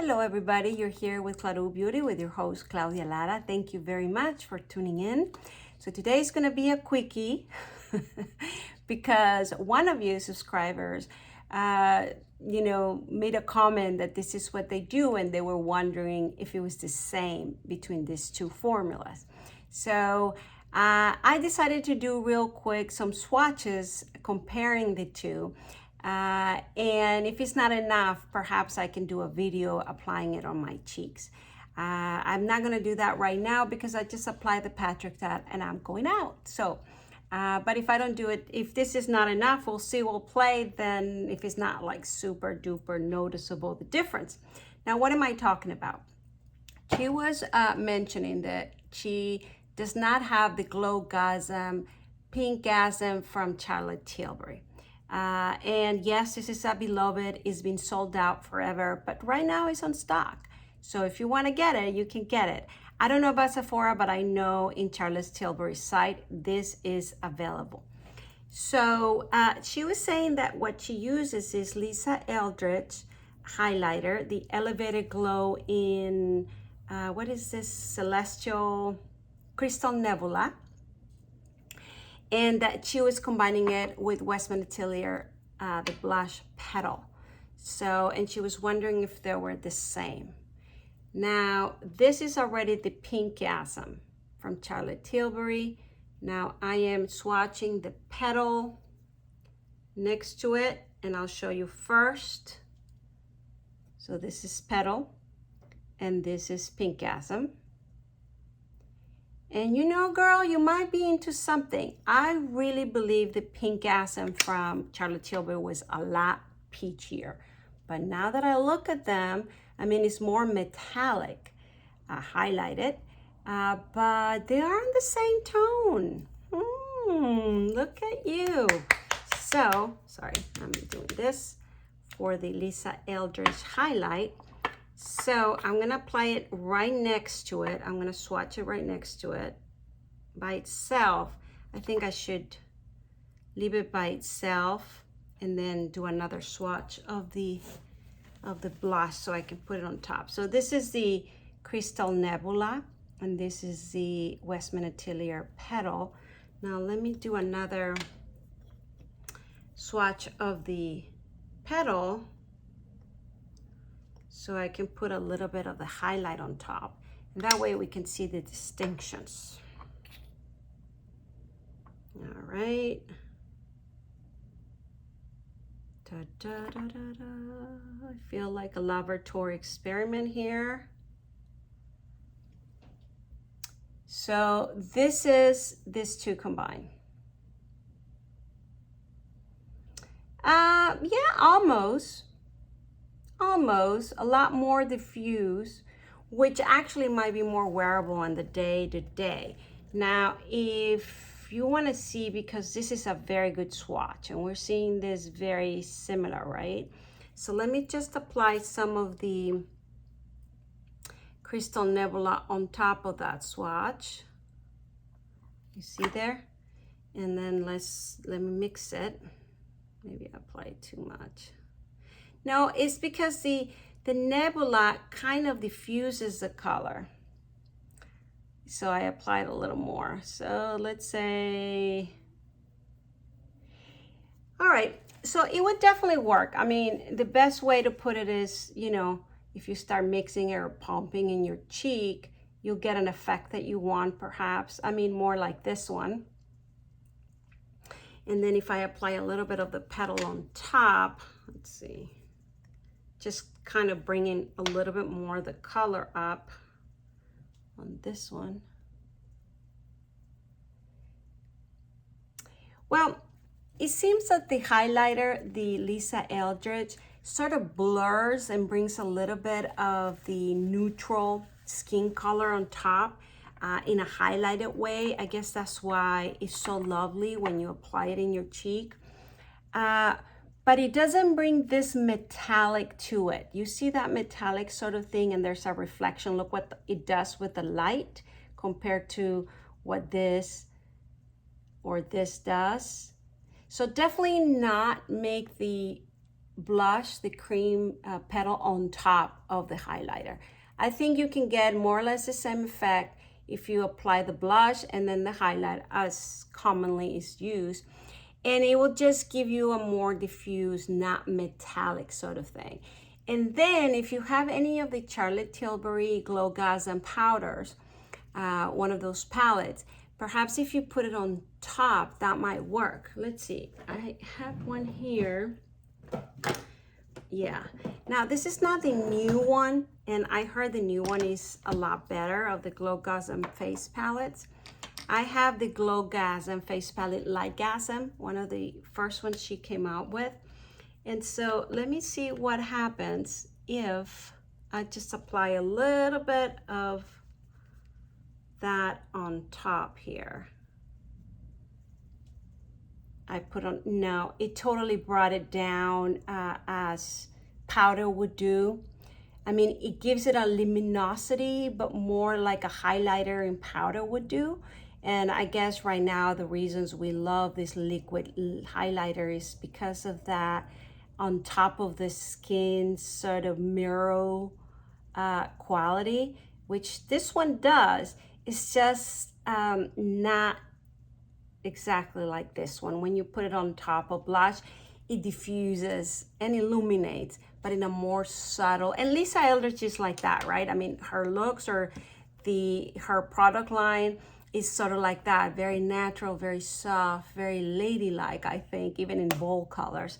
Hello everybody, you're here with Claro Beauty with your host Claudia Lara. Thank you very much for tuning in. So today is going to be a quickie because one of you subscribers made a comment that this is what they do and they were wondering if it was the same between these two formulas. So I decided to do real quick some swatches comparing the two. And if it's not enough, perhaps I can do a video applying it on my cheeks. I'm not going to do that right now because I just applied the Patrick Tat and I'm going out. So, but if I don't do it, if this is not enough, we'll see, we'll play. Then if it's not like super duper noticeable, the difference. Now, what am I talking about? She was mentioning that she does not have the Glow-gasm Pinkgasm from Charlotte Tilbury. And yes, this is a beloved. It's been sold out forever, but right now it's on stock. So if you want to get it, you can get it. I don't know about Sephora, but I know in Charlotte Tilbury's site, this is available. So she was saying that what she uses is Lisa Eldridge highlighter, the Elevated Glow in, what is this? Celestial Crystal Nebula. And that she was combining it with Westman Atelier, the blush petal. So, and she was wondering if they were the same. Now, this is already the Pinkgasm from Charlotte Tilbury. Now, I am swatching the petal next to it, and I'll show you first. So this is petal, and this is Pinkgasm. And you know, girl, you might be into something. I really believe the Pinkgasm from Charlotte Tilbury was a lot peachier. But now that I look at them, I mean, it's more metallic, highlighted, but they are in the same tone. Look at you. So, sorry, I'm doing this for the Lisa Eldridge highlight. So I'm going to apply it right next to it. I'm going to swatch it right next to it by itself. I think I should leave it by itself and then do another swatch of the blush so I can put it on top. So this is the Crystal Nebula and this is the Westman Atelier petal. Now let me do another swatch of the petal so I can put a little bit of the highlight on top. And that way we can see the distinctions. All right. Da, da, da, da, da. I feel like a laboratory experiment here. So this is these two combined. Yeah, almost a lot more diffuse, which actually might be more wearable on the day-to-day. Now, if you want to see, because this is a very good swatch and we're seeing this very similar, right? So let me just apply some of the Crystal Nebula on top of that swatch. You see there? And then let me mix it. Maybe I applied too much. No, it's because the nebula kind of diffuses the color. So I applied a little more. So let's say, all right, so it would definitely work. I mean, the best way to put it is, you know, if you start mixing it or pumping in your cheek, you'll get an effect that you want perhaps. I mean, more like this one. And then if I apply a little bit of the petal on top, let's see. Just kind of bringing a little bit more of the color up on this one. Well, it seems that the highlighter, the Lisa Eldridge, sort of blurs and brings a little bit of the neutral skin color on top in a highlighted way. I guess that's why it's so lovely when you apply it in your cheek. But it doesn't bring this metallic to it. You see that metallic sort of thing, and there's a reflection. Look what it does with the light compared to what this or this does. So definitely not make the blush, the cream petal on top of the highlighter. I think you can get more or less the same effect if you apply the blush and then the highlight as commonly is used. And it will just give you a more diffuse, not metallic sort of thing. And then if you have any of the Charlotte Tilbury Glow-Gasm powders, one of those palettes, perhaps if you put it on top, that might work. Let's see, I have one here. Yeah, now this is not the new one, and I heard the new one is a lot better of the Glow-Gasm face palettes. I have the Glow-Gasm face palette Lightgasm, one of the first ones she came out with. And so let me see what happens if I just apply a little bit of that on top here. I put on, no, it totally brought it down as powder would do. I mean, it gives it a luminosity, but more like a highlighter in powder would do. And I guess right now the reasons we love this liquid highlighter is because of that on top of the skin sort of mirror quality, which this one does. It's just not exactly like this one. When you put it on top of blush, it diffuses and illuminates, but in a more subtle, and Lisa Eldridge is like that, right? I mean, her looks or her product line is sort of like that, very natural, very soft, very ladylike, I think, even in bold colors.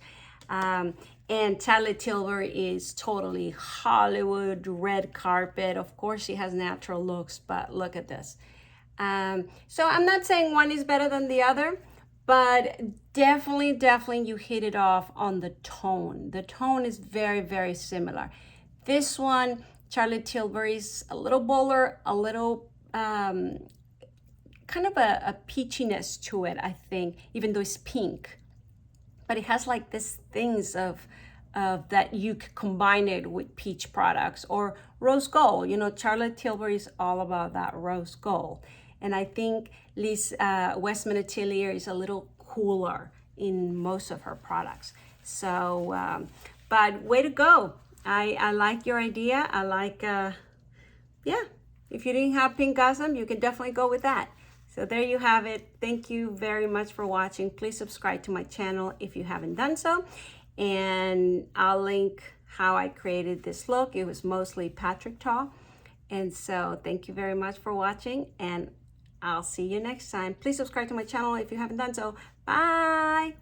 And Charlotte Tilbury is totally Hollywood, red carpet. Of course, she has natural looks, but look at this. So I'm not saying one is better than the other, but definitely you hit it off on the tone. The tone is very, very similar. This one, Charlotte Tilbury's a little bolder, a little kind of a peachiness to it, I think, even though it's pink. But it has like this things of that you could combine it with peach products or rose gold. You know, Charlotte Tilbury is all about that rose gold. And I think Westman Atelier is a little cooler in most of her products. So, but way to go. I like your idea. I like, yeah, if you didn't have Pinkgasm, you can definitely go with that. So there you have it. Thank you very much for watching. Please subscribe to my channel if you haven't done so. And I'll link how I created this look. It was mostly Patrick Ta. And so thank you very much for watching, and I'll see you next time. Please subscribe to my channel if you haven't done so. Bye.